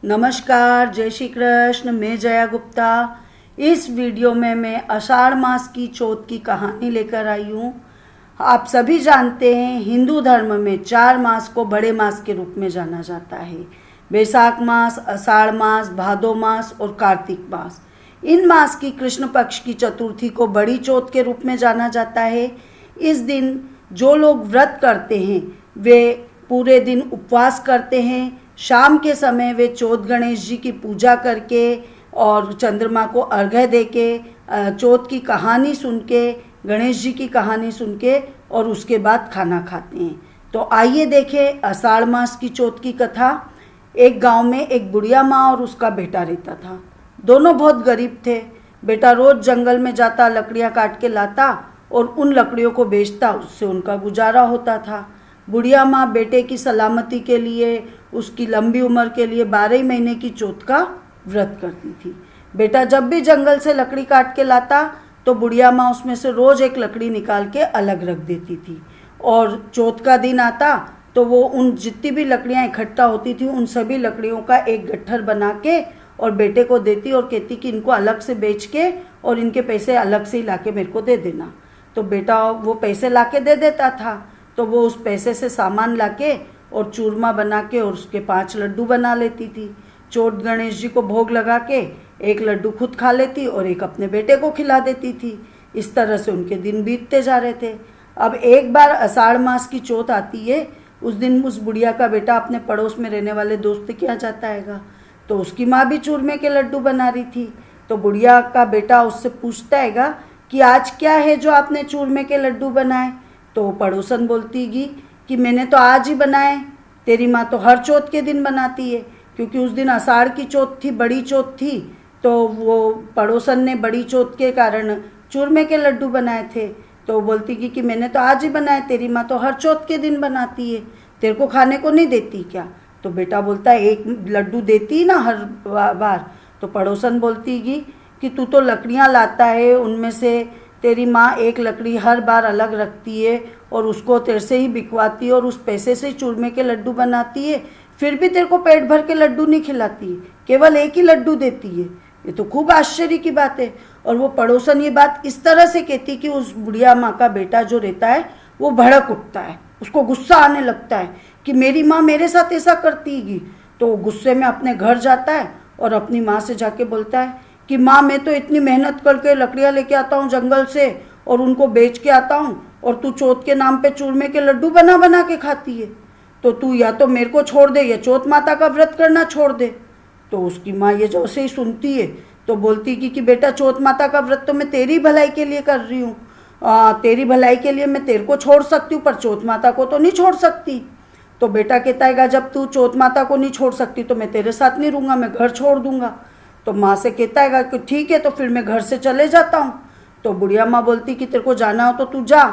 नमस्कार, जय श्री कृष्ण। मैं जया गुप्ता। इस वीडियो में मैं आषाढ़ मास की चौथ की कहानी लेकर आई हूँ। आप सभी जानते हैं हिंदू धर्म में 4 मास को बड़े मास के रूप में जाना जाता है। वैशाख मास, आषाढ़ मास, भादो मास और कार्तिक मास। इन मास की कृष्ण पक्ष की चतुर्थी को बड़ी चौथ के रूप में जाना जाता है। इस दिन जो लोग व्रत करते हैं वे पूरे दिन उपवास करते हैं। शाम के समय वे चौथ गणेश जी की पूजा करके और चंद्रमा को अर्घ्य देके चौथ की कहानी सुन के, गणेश जी की कहानी सुन के और उसके बाद खाना खाते हैं। तो आइए देखें आषाढ़ मास की चौथ की कथा। एक गांव में एक बुढ़िया माँ और उसका बेटा रहता था। दोनों बहुत गरीब थे। बेटा रोज जंगल में जाता, लकड़ियाँ काट के लाता और उन लकड़ियों को बेचता, उससे उनका गुजारा होता था। बुढ़िया माँ बेटे की सलामती के लिए, उसकी लंबी उम्र के लिए 12 महीने की चौथ का व्रत करती थी। बेटा जब भी जंगल से लकड़ी काट के लाता तो बुढ़िया माँ उसमें से रोज़ एक लकड़ी निकाल के अलग रख देती थी। और चौथ का दिन आता तो वो उन जितनी भी लकड़ियाँ इकट्ठा होती थी उन सभी लकड़ियों का एक गट्ठर बना के और बेटे को देती और कहती कि इनको अलग से बेच के और इनके पैसे अलग से ही ला के मेरे को दे देना। तो बेटा वो पैसे ला के दे देता था। तो वो उस पैसे से सामान लाके और चूरमा बना के और उसके 5 लड्डू बना लेती थी। चौथ गणेश जी को भोग लगा के एक लड्डू खुद खा लेती और एक अपने बेटे को खिला देती थी। इस तरह से उनके दिन बीतते जा रहे थे। अब एक बार आषाढ़ मास की चौथ आती है। उस दिन उस बुढ़िया का बेटा अपने पड़ोस में रहने वाले दोस्त के यहाँ जाता हैगा। तो उसकी माँ भी चूरमे के लड्डू बना रही थी। तो बुढ़िया का बेटा उससे पूछता हैगा कि आज क्या है जो आपने चूरमे के लड्डू बनाए। तो पड़ोसन बोलती कि मैंने तो आज ही बनाए, तेरी माँ तो हर चौथ के दिन बनाती है। क्योंकि उस दिन आषाढ़ की चौथ थी, बड़ी चौथ थी। तो वो पड़ोसन ने बड़ी चौथ के कारण चूरमे के लड्डू बनाए थे। तो बोलती कि मैंने तो आज ही बनाए, तेरी माँ तो हर चौथ के दिन बनाती है, तेरे को खाने को नहीं देती क्या। तो बेटा बोलता है एक लड्डू देती ना हर बार। तो पड़ोसन बोलती कि तू तो लकड़ियाँ लाता है, उनमें से तेरी माँ एक लकड़ी हर बार अलग रखती है और उसको तेरे से ही बिकवाती है और उस पैसे से चूरमे के लड्डू बनाती है, फिर भी तेरे को पेट भर के लड्डू नहीं खिलाती, केवल एक ही लड्डू देती है। ये तो खूब आश्चर्य की बात है। और वो पड़ोसन ये बात इस तरह से कहती कि उस बुढ़िया माँ का बेटा जो रहता है वो भड़क उठता है, उसको गुस्सा आने लगता है कि मेरी माँ मेरे साथ ऐसा करती है। तो वो गुस्से में अपने घर जाता है और अपनी माँ से जाके बोलता है कि माँ मैं तो इतनी मेहनत करके लकड़ियाँ लेके आता हूँ जंगल से और उनको बेच के आता हूँ और तू चौथ के नाम पे चूरमे के लड्डू बना बना के खाती है। तो तू या तो मेरे को छोड़ दे या चौथ माता का व्रत करना छोड़ दे। तो उसकी माँ ये जैसे ही सुनती है तो बोलती कि बेटा चौथ माता का व्रत तो मैं तेरी भलाई के लिए कर रही हूँ, तेरी भलाई के लिए मैं तेरे को छोड़ सकती हूँ पर चौथ माता को तो नहीं छोड़ सकती। तो बेटा कहता है जब तू चौथ माता को नहीं छोड़ सकती तो मैं तेरे साथ नहीं रहूँगा, मैं घर छोड़ दूंगा। तो माँ से कहता है कि ठीक है तो फिर मैं घर से चले जाता हूँ। तो बुढ़िया माँ बोलती कि तेरे को जाना हो तो तू जा,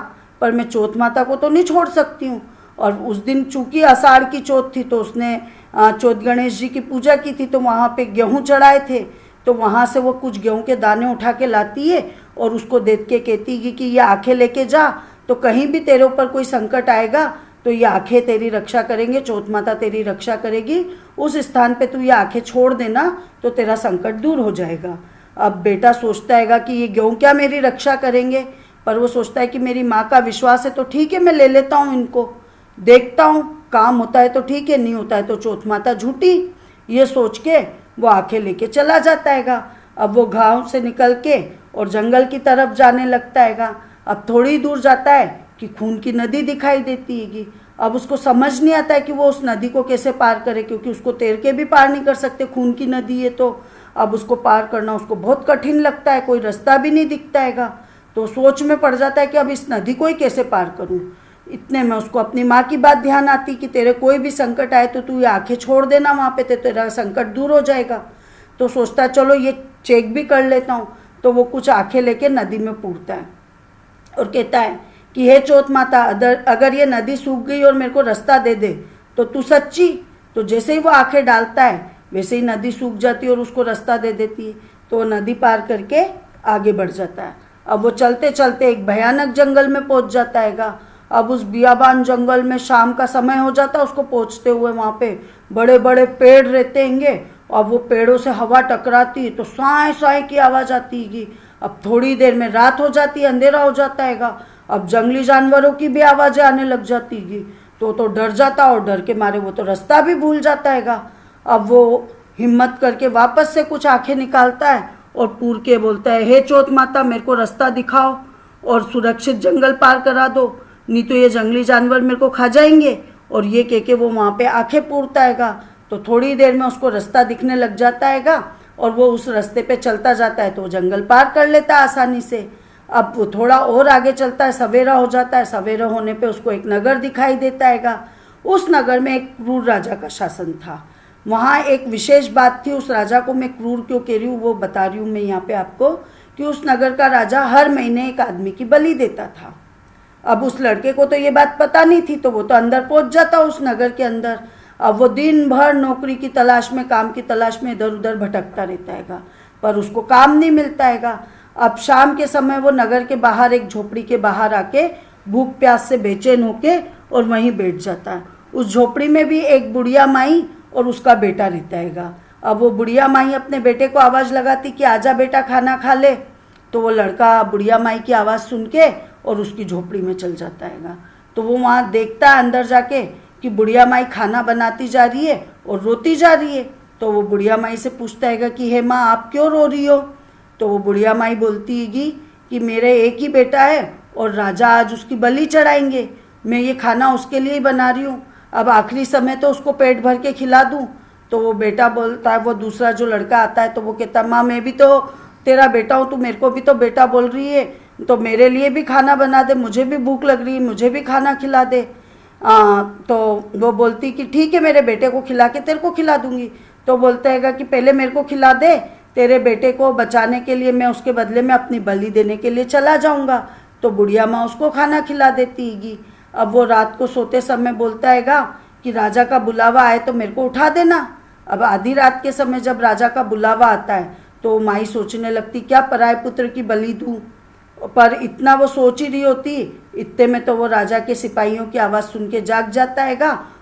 पर मैं चौथ माता को तो नहीं छोड़ सकती हूँ। और उस दिन चूंकि आषाढ़ की चौथ थी तो उसने चौथ गणेश जी की पूजा की थी, तो वहाँ पे गेहूँ चढ़ाए थे। तो वहाँ से वो कुछ गेहूँ के दाने उठा के लाती है और उसको देख के कहती कि ये आँखें लेके जा, तो कहीं भी तेरे ऊपर कोई संकट आएगा तो ये आँखें तेरी रक्षा करेंगे, चौथ माता तेरी रक्षा करेगी। उस स्थान पे तू ये आँखें छोड़ देना तो तेरा संकट दूर हो जाएगा। अब बेटा सोचता है कि ये गेहूँ क्या मेरी रक्षा करेंगे, पर वो सोचता है कि मेरी माँ का विश्वास है तो ठीक है मैं ले लेता हूँ इनको, देखता हूँ काम होता है तो ठीक है, नहीं होता है तो चौथ माता झूठी। ये सोच के वो आँखें लेके चला जाता है। अब वो गाँव से निकल के और जंगल की तरफ जाने लगता है। अब थोड़ी दूर जाता है कि खून की नदी दिखाई देती है। अब उसको समझ नहीं आता है कि वो उस नदी को कैसे पार करे, क्योंकि उसको तैर के भी पार नहीं कर सकते, खून की नदी है। तो अब उसको पार करना उसको बहुत कठिन लगता है, कोई रास्ता भी नहीं दिखता है। तो सोच में पड़ जाता है कि अब इस नदी को ही कैसे पार करूं। इतने में उसको अपनी माँ की बात ध्यान आती कि तेरे कोई भी संकट आए तो तू ये आँखें छोड़ देना वहाँ पे, तेरा संकट दूर हो जाएगा। तो सोचता है चलो ये चेक भी कर लेता हूँ। तो वो कुछ आँखें लेके नदी में पूरता है और कहता है कि हे चौथ माता, अगर ये नदी सूख गई और मेरे को रास्ता दे दे तो तू सच्ची। तो जैसे ही वो आंखें डालता है वैसे ही नदी सूख जाती है और उसको रास्ता दे देती है। तो वो नदी पार करके आगे बढ़ जाता है। अब वो चलते चलते एक भयानक जंगल में पहुंच जाता है। अब उस बियाबान जंगल में शाम का समय हो जाता है उसको पहुंचते हुए। वहाँ पे बड़े बड़े पेड़ रहते हैंगे और वो पेड़ों से हवा टकराती तो साए साए की आवाज़ आती है। अब थोड़ी देर में रात हो जाती है, अंधेरा हो जाता है। अब जंगली जानवरों की भी आवाज़ें आने लग जाती है। तो डर जाता और डर के मारे वो तो रास्ता भी भूल जाता है। अब वो हिम्मत करके वापस से कुछ आंखें निकालता है और पूर के बोलता है, हे चौथ माता, मेरे को रास्ता दिखाओ और सुरक्षित जंगल पार करा दो, नहीं तो ये जंगली जानवर मेरे को खा जाएंगे। और ये कह के वो वहाँ पे आंखें पूरता है। तो थोड़ी देर में उसको रास्ता दिखने लग जाता है और वो उस रास्ते पे चलता जाता है तो वो जंगल पार कर लेता है आसानी से। अब वो थोड़ा और आगे चलता है, सवेरा हो जाता है। सवेरा होने पे उसको एक नगर दिखाई देता है। उस नगर में एक क्रूर राजा का शासन था। वहाँ एक विशेष बात थी, उस राजा को मैं क्रूर क्यों कह रही हूँ वो बता रही हूँ मैं यहाँ पे आपको, कि उस नगर का राजा हर महीने एक आदमी की बलि देता था। अब उस लड़के को तो ये बात पता नहीं थी, तो वो तो अंदर पहुँच जाता उस नगर के अंदर। अब वो दिन भर नौकरी की तलाश में, काम की तलाश में इधर उधर भटकता रहता है, पर उसको काम नहीं मिलता है। अब शाम के समय वो नगर के बाहर एक झोपड़ी के बाहर आके भूख प्यास से बेचैन होके और वहीं बैठ जाता है। उस झोपड़ी में भी एक बुढ़िया माई और उसका बेटा रहता है। अब वो बुढ़िया माई अपने बेटे को आवाज़ लगाती कि आजा बेटा खाना खा ले, तो वो लड़का बुढ़िया माई की आवाज़ सुन के और उसकी झोपड़ी में चल जाता है। तो वो वहाँ देखता है अंदर जाके कि बुढ़िया माई खाना बनाती जा रही है और रोती जा रही है। तो वो बुढ़िया माई से पूछता है कि हे माँ, आप क्यों रो रही हो? तो वो बुढ़िया माई बोलती है कि मेरे एक ही बेटा है और राजा आज उसकी बलि चढ़ाएंगे, मैं ये खाना उसके लिए ही बना रही हूँ। अब आखिरी समय तो उसको पेट भर के खिला दूँ। तो वो बेटा बोलता है, वो दूसरा जो लड़का आता है तो वो कहता, माँ मैं भी तो तेरा बेटा हूँ, तू मेरे को भी तो बेटा बोल रही है, तो मेरे लिए भी खाना बना दे, मुझे भी भूख लग रही है, मुझे भी खाना खिला दे। तो वो बोलती कि ठीक है, मेरे बेटे को खिला के तेरे को खिला दूंगी। तो बोलता है कि पहले मेरे को खिला दे, तेरे बेटे को बचाने के लिए मैं उसके बदले में अपनी बलि देने के लिए चला जाऊंगा। तो बुढ़िया माँ उसको खाना खिला देती है। अब वो रात को सोते समय बोलता है कि राजा का बुलावा आए तो मेरे को उठा देना। अब आधी रात के समय जब राजा का बुलावा आता है तो माई सोचने लगती क्या पराये पुत्र की बलि दूँ, पर इतना वो सोच ही रही होती, इतने में तो वो राजा के सिपाहियों की आवाज़ सुन के जाग जाता है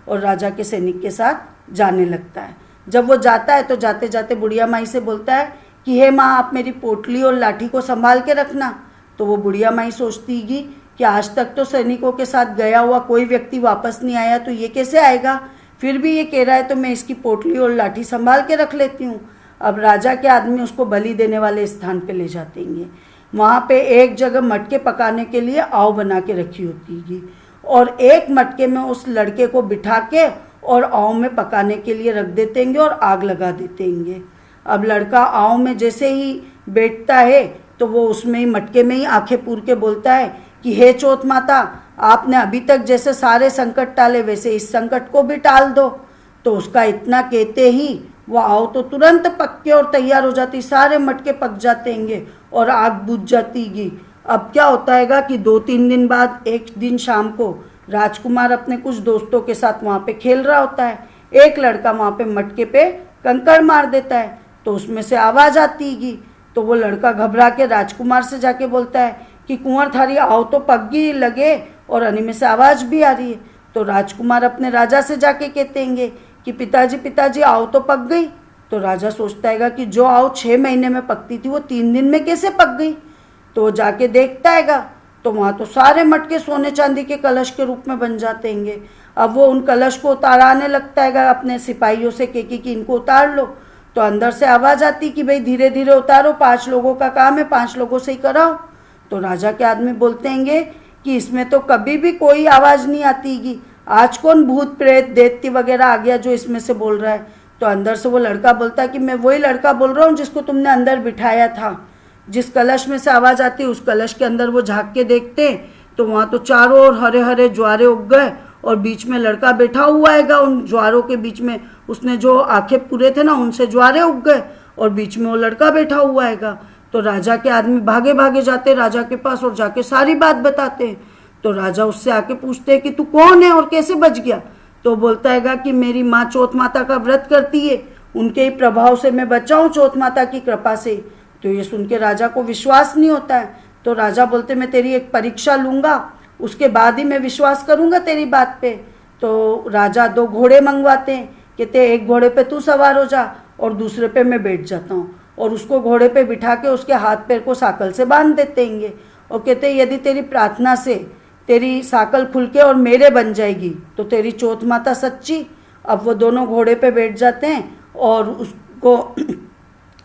और राजा के सैनिक के साथ जाने लगता है। जब वो जाता है तो जाते जाते बुढ़िया माई से बोलता है कि हे माँ, आप मेरी पोटली और लाठी को संभाल के रखना। तो वो बुढ़िया माई सोचती है कि आज तक तो सैनिकों के साथ गया हुआ कोई व्यक्ति वापस नहीं आया, तो ये कैसे आएगा, फिर भी ये कह रहा है तो मैं इसकी पोटली और लाठी संभाल के रख लेती हूँ। अब राजा के आदमी उसको बलि देने वाले स्थान पे ले जाते हैं। वहाँ पे एक जगह मटके पकाने के लिए आव बना के रखी होती है और एक मटके में उस लड़के को बिठा के और आव में पकाने के लिए रख देते हैं और आग लगा देते हैं। अब लड़का आव में जैसे ही बैठता है तो वो उसमें ही मटके में ही आंखें पूर के बोलता है कि हे चौथ माता, आपने अभी तक जैसे सारे संकट टाले वैसे इस संकट को भी टाल दो। तो उसका इतना कहते ही वो आव तो तुरंत पक के और तैयार हो जाती, सारे मटके पक जाते हैं और आग बुझ जाती है। अब क्या होता है कि 2-3 दिन बाद एक दिन शाम को राजकुमार अपने कुछ दोस्तों के साथ वहाँ पे खेल रहा होता है। एक लड़का वहाँ पे मटके पे कंकड़ मार देता है तो उसमें से आवाज़ आती है। तो वो लड़का घबरा के राजकुमार से जाके बोलता है कि कुंवर थारी आव तो पक गई लगे और अनी में से आवाज़ भी आ रही है। तो राजकुमार अपने राजा से जाके कहते हैं कि पिताजी आव तो पक गई। तो राजा सोचता है कि जो आव 6 महीने में पकती थी वो 3 दिन में कैसे पक गई। तो वो जाके देखता है तो वहाँ तो सारे मटके सोने चांदी के कलश के रूप में बन जाते हैं। अब वो उन कलश को उताराने लगता है अपने सिपाहियों से कि इनको उतार लो। तो अंदर से आवाज़ आती कि भाई धीरे धीरे उतारो, 5 लोगों का काम है, 5 लोगों से ही कराओ। तो राजा के आदमी बोलते हैं कि इसमें तो कभी भी कोई आवाज़ नहीं आती कि आज कौन भूत प्रेत दैत्य वगैरह आ गया जो इसमें से बोल रहा है। तो अंदर से वो लड़का बोलता है कि मैं वही लड़का बोल रहा हूँ जिसको तुमने अंदर बिठाया था। जिस कलश में से आवाज़ आती है उस कलश के अंदर वो झाँक के देखते तो वहाँ तो चारों ओर हरे हरे ज्वारे उग गए और बीच में लड़का बैठा हुआ है। उन ज्वारों के बीच में उसने जो आंखें पूरे थे ना उनसे ज्वारे उग गए और बीच में वो लड़का बैठा हुआ है। तो राजा के आदमी भागे भागे जाते राजा के पास और जाके सारी बात बताते हैं। तो राजा उससे आके पूछते हैं कि तू कौन है और कैसे बच गया। तो बोलता है कि मेरी माँ चौथ माता का व्रत करती है, उनके ही प्रभाव से मैं बचा हूँ चौथ माता की कृपा से। तो ये सुन के राजा को विश्वास नहीं होता है। तो राजा बोलते मैं तेरी एक परीक्षा लूँगा, उसके बाद ही मैं विश्वास करूँगा तेरी बात पे। तो राजा 2 घोड़े मंगवाते हैं, कहते एक घोड़े पे तू सवार हो जा और दूसरे पे मैं बैठ जाता हूँ और उसको घोड़े पे बिठा के उसके हाथ पैर को साकल से बांध देते हैं और कहते हैं यदि तेरी प्रार्थना से तेरी साकल खुल के और मेरे बन जाएगी तो तेरी चौथ माता सच्ची। अब वो दोनों घोड़े पे बैठ जाते हैं और उसको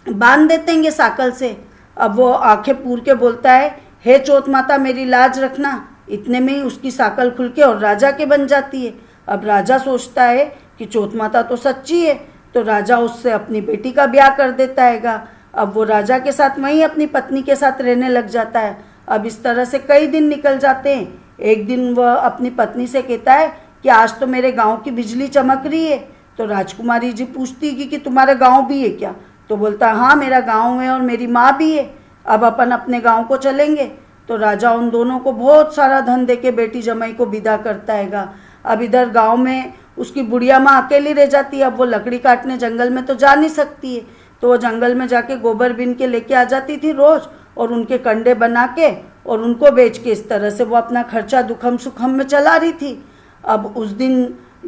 बांध देते हैं साकल से। अब वो आंखें पूर के बोलता है, हे चौथ माता मेरी लाज रखना। इतने में ही उसकी साकल खुल के और राजा के बन जाती है। अब राजा सोचता है कि चौथ माता तो सच्ची है, तो राजा उससे अपनी बेटी का ब्याह कर देता हैगा। अब वो राजा के साथ वहीं अपनी पत्नी के साथ रहने लग जाता है। अब इस तरह से कई दिन निकल जाते हैं। एक दिन वह अपनी पत्नी से कहता है कि आज तो मेरे गांव की बिजली चमक रही है। तो राजकुमारी जी पूछती कि तुम्हारा गांव भी है क्या? तो बोलता हाँ मेरा गांव है और मेरी माँ भी है, अब अपन अपने गांव को चलेंगे। तो राजा उन दोनों को बहुत सारा धन देके बेटी जमाई को विदा करता हैगा। अब इधर गांव में उसकी बुढ़िया माँ अकेली रह जाती है। अब वो लकड़ी काटने जंगल में तो जा नहीं सकती है, तो वो जंगल में जाके गोबर बीन के लेके आ जाती थी रोज और उनके कंडे बना के और उनको बेच के इस तरह से वो अपना खर्चा दुखम सुखम में चला रही थी। अब उस दिन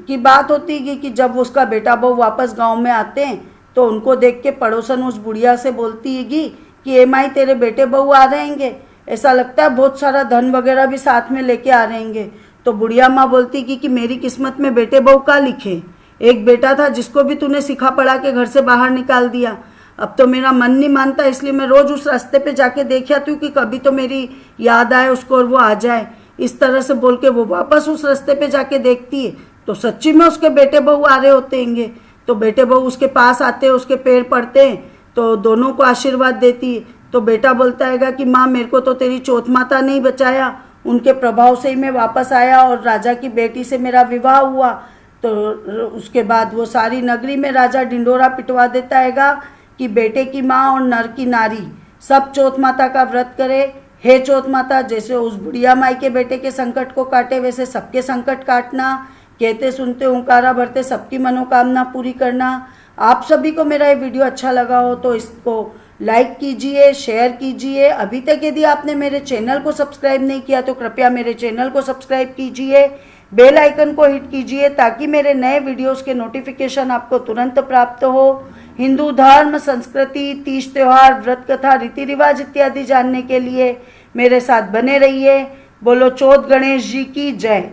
की बात होती है कि जब उसका बेटा बहू वापस गांव में आते हैं तो उनको देख के पड़ोसन उस बुढ़िया से बोलती है कि ए माई तेरे बेटे बहू आ रहेंगे, ऐसा लगता है बहुत सारा धन वगैरह भी साथ में लेके आ रहेंगे। तो बुढ़िया माँ बोलती कि मेरी किस्मत में बेटे बहू का लिखे, एक बेटा था जिसको भी तूने सिखा पढ़ा के घर से बाहर निकाल दिया। अब तो मेरा मन नहीं मानता, इसलिए मैं रोज उस रास्ते पे जाके देख आती हूँ कि कभी तो मेरी याद आए उसको और वो आ जाए। इस तरह से बोल के वो वापस उस रास्ते पे जाके देखती है तो सच्ची में उसके बेटे बहू आ रहे होते हैं। तो बेटे बहू उसके पास आते हैं, उसके पैर पड़ते हैं तो दोनों को आशीर्वाद देती है। तो बेटा बोलता है कि माँ मेरे को तो तेरी चौथ माता नहीं बचाया, उनके प्रभाव से ही मैं वापस आया और राजा की बेटी से मेरा विवाह हुआ। तो उसके बाद वो सारी नगरी में राजा ढिंडोरा पिटवा देता हैगा कि बेटे की माँ और नर की नारी सब चौथ माता का व्रत करे। हे चौथ माता, जैसे उस बुढ़िया माई के बेटे के संकट को काटे वैसे सबके संकट काटना, कहते सुनते हुंकारा भरते सबकी मनोकामना पूरी करना। आप सभी को मेरा ये वीडियो अच्छा लगा हो तो इसको लाइक कीजिए, शेयर कीजिए। अभी तक यदि आपने मेरे चैनल को सब्सक्राइब नहीं किया तो कृपया मेरे चैनल को सब्सक्राइब कीजिए, बेल आइकन को हिट कीजिए ताकि मेरे नए वीडियोस के नोटिफिकेशन आपको तुरंत प्राप्त हो। हिंदू धर्म, संस्कृति, तीज त्योहार, व्रत कथा, रीति रिवाज इत्यादि जानने के लिए मेरे साथ बने रहिए। बोलो चौथ गणेश जी की जय।